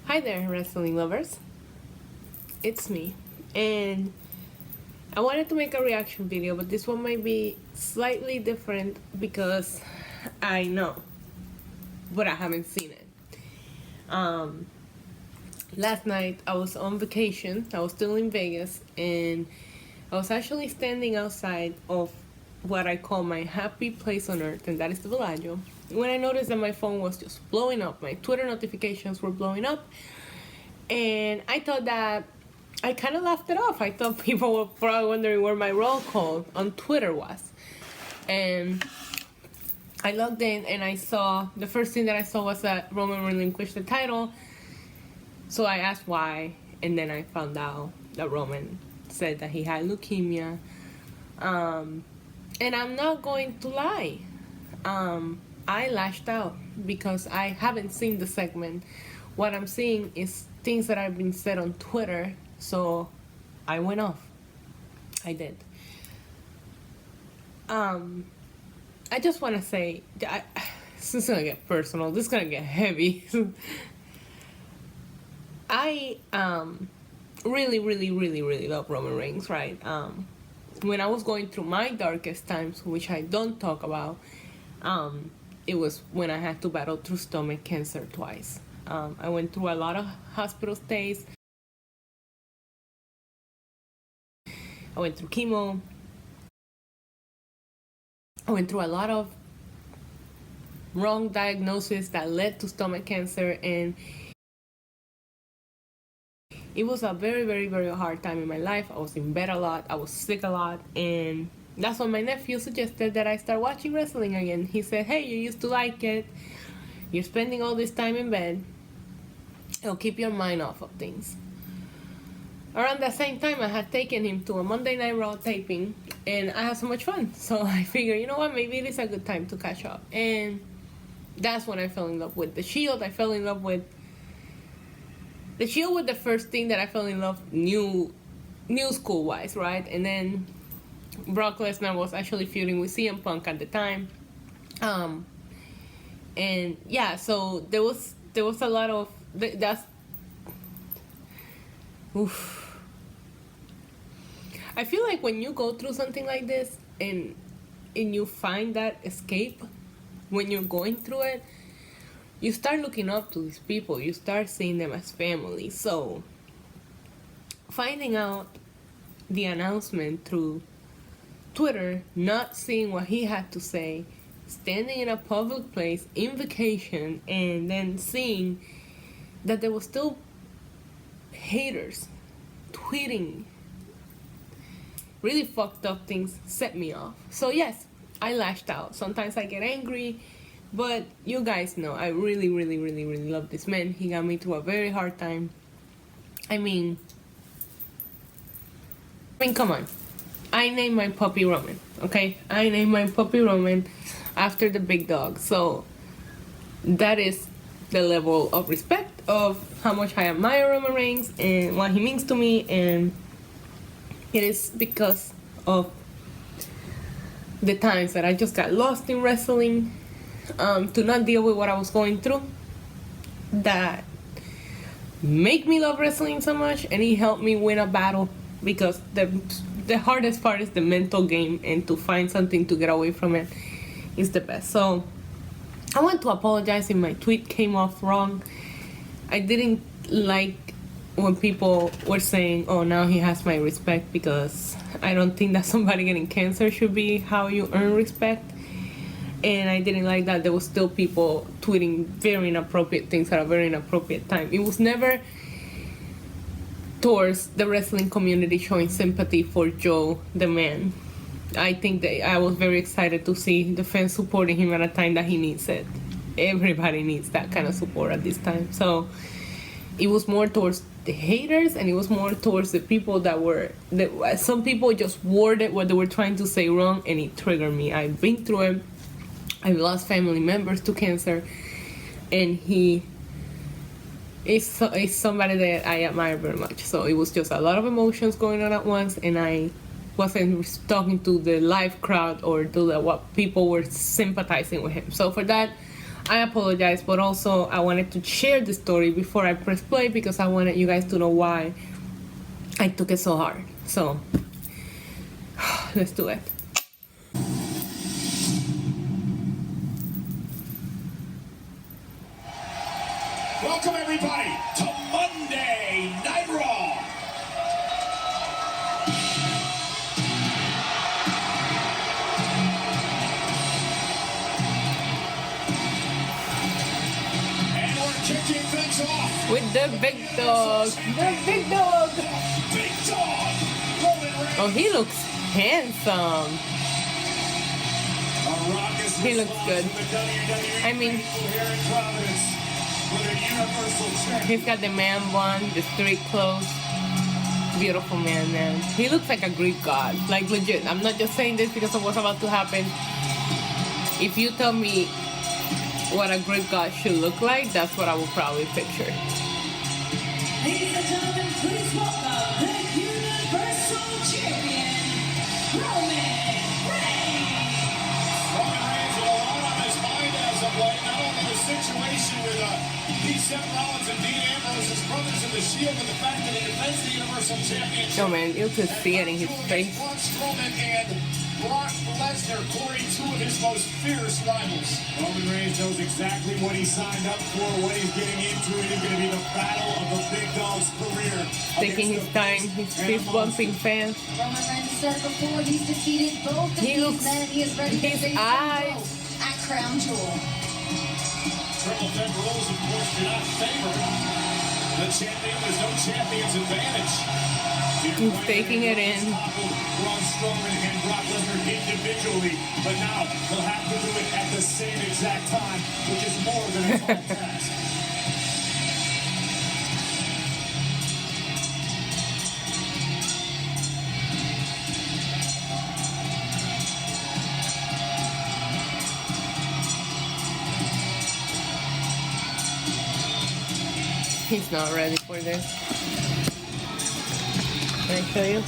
Hi there, wrestling lovers. It's me. And I wanted to make a reaction video, but this one might be slightly different because I know, but I haven't seen it. Last night I was on vacation. I was still in Vegas, and I was actually standing outside of what I call my happy place on earth, and that is the Bellagio, when I noticed that my phone was just blowing up. My Twitter notifications were blowing up, and I thought that I kind of laughed it off. I thought people were probably wondering where my roll call on Twitter was. And I logged in and I saw, the first thing that I saw was that Roman relinquished the title. So I asked why, and then I found out that Roman said that he had leukemia. And I'm not going to lie. I lashed out because I haven't seen the segment. What I'm seeing is things that have been said on Twitter, so I went off. I did. I just want to say, this is going to get personal. This is going to get heavy. I really, really, really, really love Roman Reigns, right? When I was going through my darkest times, which I don't talk about, it was when I had to battle through stomach cancer twice. I went through a lot of hospital stays. I went through chemo. I went through a lot of wrong diagnosis that led to stomach cancer, and it was a very, very, very hard time in my life. I was in bed a lot. I was sick a lot, and that's when my nephew suggested that I start watching wrestling again. He said, hey, you used to like it. You're spending all this time in bed. It'll keep your mind off of things. Around that same time, I had taken him to a Monday Night Raw taping, and I had so much fun. So I figured, you know what, maybe it is a good time to catch up. And that's when I fell in love with The Shield. I fell in love with The Shield was the first thing that I fell in love new school wise, right? And then Brock Lesnar was actually feuding with CM Punk at the time. And yeah, so there was a lot of that's oof. I feel like when you go through something like this and you find that escape when you're going through it, you start looking up to these people. You start seeing them as family. So finding out the announcement through Twitter, not seeing what he had to say, standing in a public place in vacation, and then seeing that there was still haters tweeting really fucked up things, set me off. So yes, I lashed out. Sometimes I get angry, but you guys know I really, really, really, really love this man. He got me through a very hard time. I mean, come on. I named my puppy Roman, okay? I named my puppy Roman after the big dog. So that is the level of respect of how much I admire Roman Reigns and what he means to me. And it is because of the times that I just got lost in wrestling, to not deal with what I was going through, that make me love wrestling so much. And he helped me win a battle, because the hardest part is the mental game, and to find something to get away from it is the best. So I want to apologize if my tweet came off wrong. I didn't like when people were saying, oh, now he has my respect, because I don't think that somebody getting cancer should be how you earn respect. And I didn't like that there was still people tweeting very inappropriate things at a very inappropriate time. It was never towards the wrestling community showing sympathy for Joe, the man. I think that I was very excited to see the fans supporting him at a time that he needs it. Everybody needs that kind of support at this time. So it was more towards the haters, and it was more towards the people that some people just worded what they were trying to say wrong, and it triggered me. I've been through it. I've lost family members to cancer, and he is somebody that I admire very much. So it was just a lot of emotions going on at once, and I wasn't talking to the live crowd or to what people were sympathizing with him. So for that, I apologize, but also I wanted to share the story before I press play because I wanted you guys to know why I took it so hard. So, let's do it. Welcome everybody to Monday Night Raw. And we're kicking things off with the big dog. The big dog. Big dog. Roman Reigns. Oh, he looks handsome. He looks good. I mean, he's got the man bun, the street clothes. Beautiful man. He looks like a Greek god. Like, legit. I'm not just saying this because of what's about to happen. If you tell me what a Greek god should look like, that's what I will probably picture. Ladies and gentlemen, please welcome the Universal Champion, Roman Reigns. Roman Reigns with a lot on his mind as of late. Not only the situation with Seth Rollins and Dean Ambrose, his brothers in the Shield, but the fact that he defends the Universal Championship. Oh man, you could see it in his face. Braun Strowman and Brock Lesnar, Corey, two of his most fierce rivals. Roman Reigns knows exactly what he signed up for, what he's getting into. It is going to be the battle of the big dog's career. Taking his time, his fist bumping fans. Roman Reigns said before he's defeated both of these men. He is ready to face them both at Crown Jewel. Triple threat rules, of course, do not favor the champion. There's no champion's advantage. He's taking it in. Braun Strowman and Brock Lesnar individually, but now they'll have to do it at the same exact time, which is more than a tall task. He's not ready for this. Can I show you?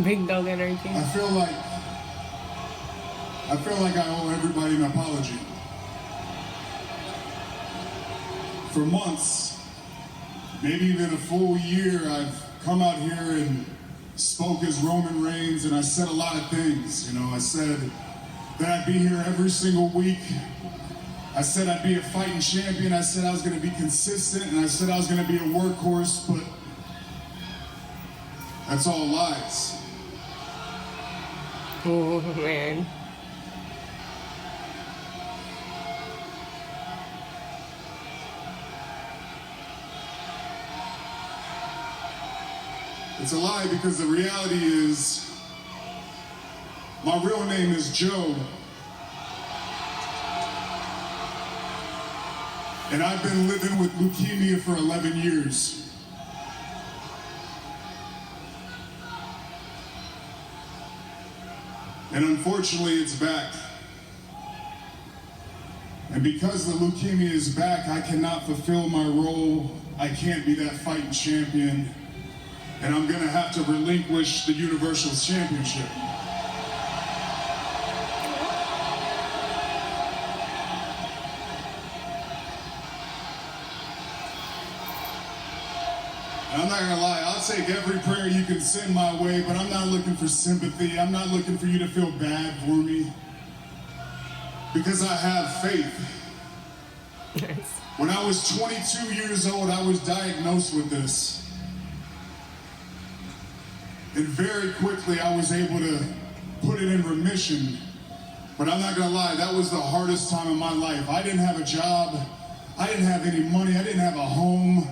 Big dog energy. I feel like I owe everybody an apology. For months, maybe even a full year, I've come out here and spoke as Roman Reigns, and I said a lot of things. You know, I said that I'd be here every single week. I said I'd be a fighting champion. I said I was going to be consistent, and I said I was going to be a workhorse, but that's all lies. Oh man. It's a lie because the reality is, my real name is Joe. And I've been living with leukemia for 11 years. And unfortunately, it's back. And because the leukemia is back, I cannot fulfill my role. I can't be that fighting champion. And I'm gonna have to relinquish the Universal Championship. And I'm not gonna lie, I'll take every prayer you can send my way, but I'm not looking for sympathy. I'm not looking for you to feel bad for me. because I have faith. Nice. When I was 22 years old, I was diagnosed with this. And very quickly, I was able to put it in remission. But I'm not gonna lie, that was the hardest time in my life. I didn't have a job. I didn't have any money. I didn't have a home.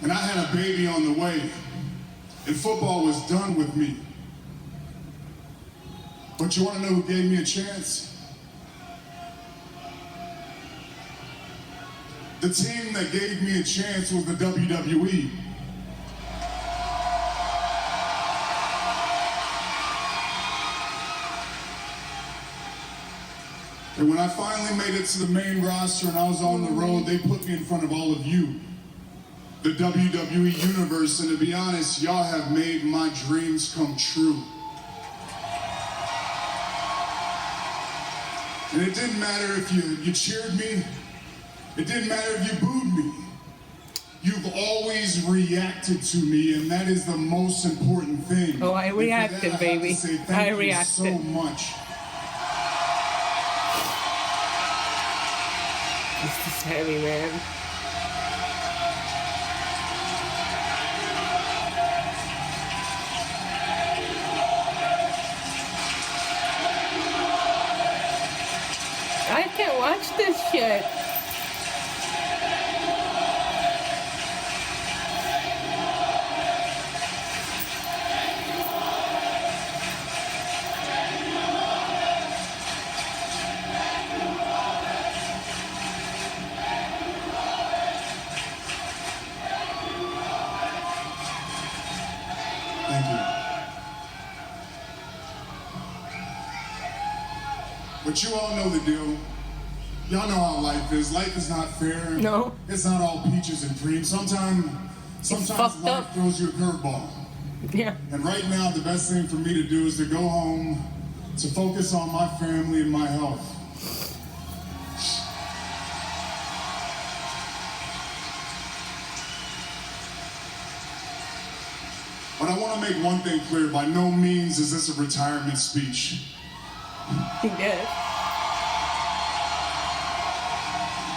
And I had a baby on the way. And football was done with me. But you wanna know who gave me a chance? The team that gave me a chance was the WWE. And when I finally made it to the main roster and I was on the road, they put me in front of all of you, the WWE Universe, and to be honest, y'all have made my dreams come true. And it didn't matter if you cheered me, it didn't matter if you booed me. You've always reacted to me, and that is the most important thing. Oh, I reacted, that, baby. I have to say thank I you reacted so much. This is heavy, man. I can't watch this shit. Thank you. But you all know the deal. Y'all know how life is. Life is not fair. No. It's not all peaches and cream. Sometimes fucked life up. throws you a curveball. Yeah. And right now, the best thing for me to do is to go home, to focus on my family and my health. But I want to make one thing clear. By no means is this a retirement speech. He did.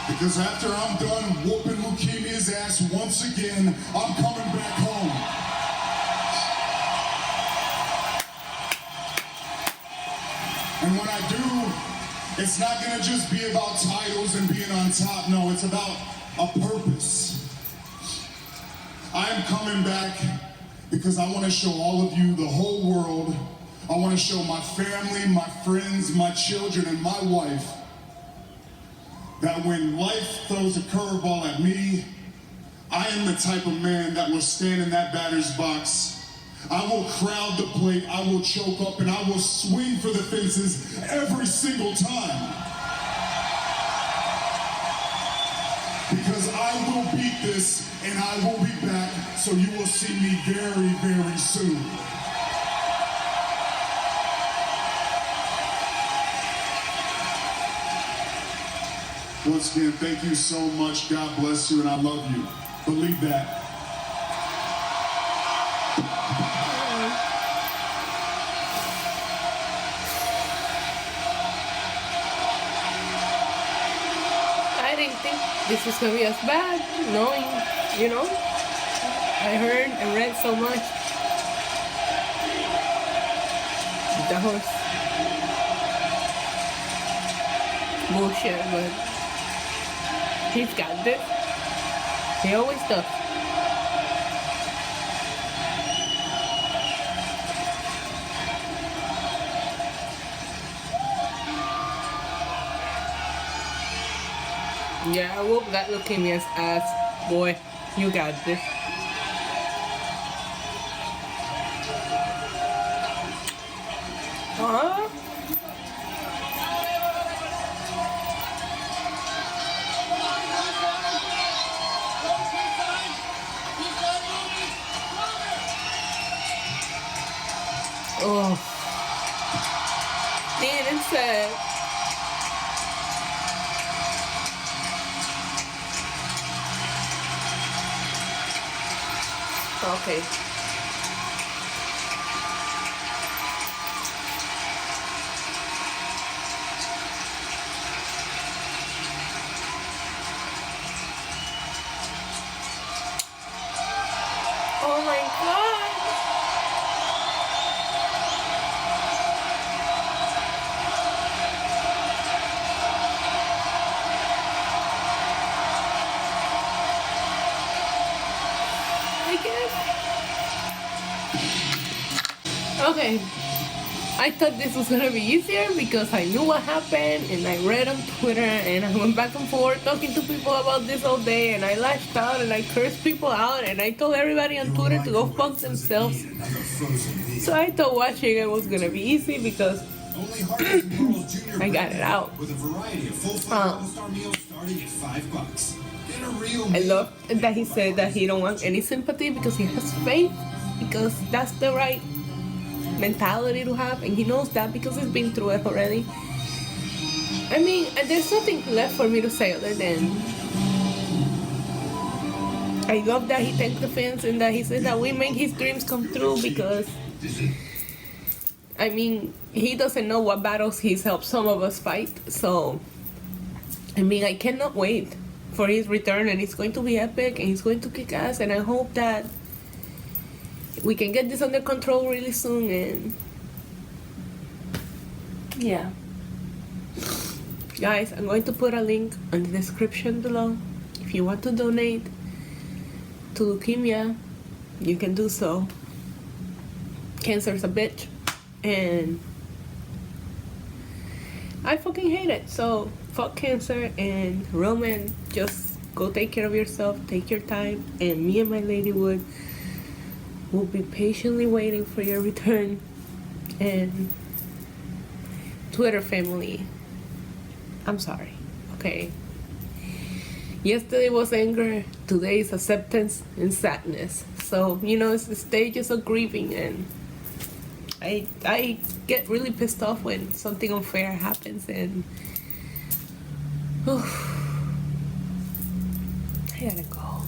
Because after I'm done whooping Leukemia's ass once again, I'm coming back home. And when I do, it's not gonna just be about titles and being on top. No, it's about a purpose. I am coming back because I want to show all of you, the whole world, I want to show my family, my friends, my children, and my wife that when life throws a curveball at me, I am the type of man that will stand in that batter's box. I will crowd the plate, I will choke up, and I will swing for the fences every single time. Because I will beat this, and I will be back, so you will see me very, very soon. Once again, thank you so much. God bless you, and I love you. Believe that. I didn't think this was gonna be as bad, knowing, you know, I heard and read so much. That was bullshit, but he's got this. He always does. Yeah, I whoop that leukemia's ass. Boy, you got this. Huh? Oh. Man, it's sad. Okay. Okay. I thought this was gonna be easier because I knew what happened and I read on Twitter and I went back and forth talking to people about this all day and I lashed out and I cursed people out and I told everybody on Twitter to go fuck themselves. So I thought watching it was gonna be easy because I got it out. I love that he said that he don't want any sympathy because he has faith, because that's the right mentality to have, and he knows that because he's been through it already. I mean, there's nothing left for me to say other than I love that he thanked the fans and that he said that we make his dreams come true, because I mean, he doesn't know what battles he's helped some of us fight. So I mean, I cannot wait for his return, and it's going to be epic and he's going to kick ass, and I hope that we can get this under control really soon. And yeah, guys, I'm going to put a link in the description below. If you want to donate to leukemia, you can do so. Cancer's a bitch and I fucking hate it. So fuck cancer, and Roman, just go take care of yourself, take your time, and me and my lady will be patiently waiting for your return. And Twitter family, I'm sorry, okay? Yesterday was anger, today is acceptance and sadness. So, you know, it's the stages of grieving, and I get really pissed off when something unfair happens, and I gotta go.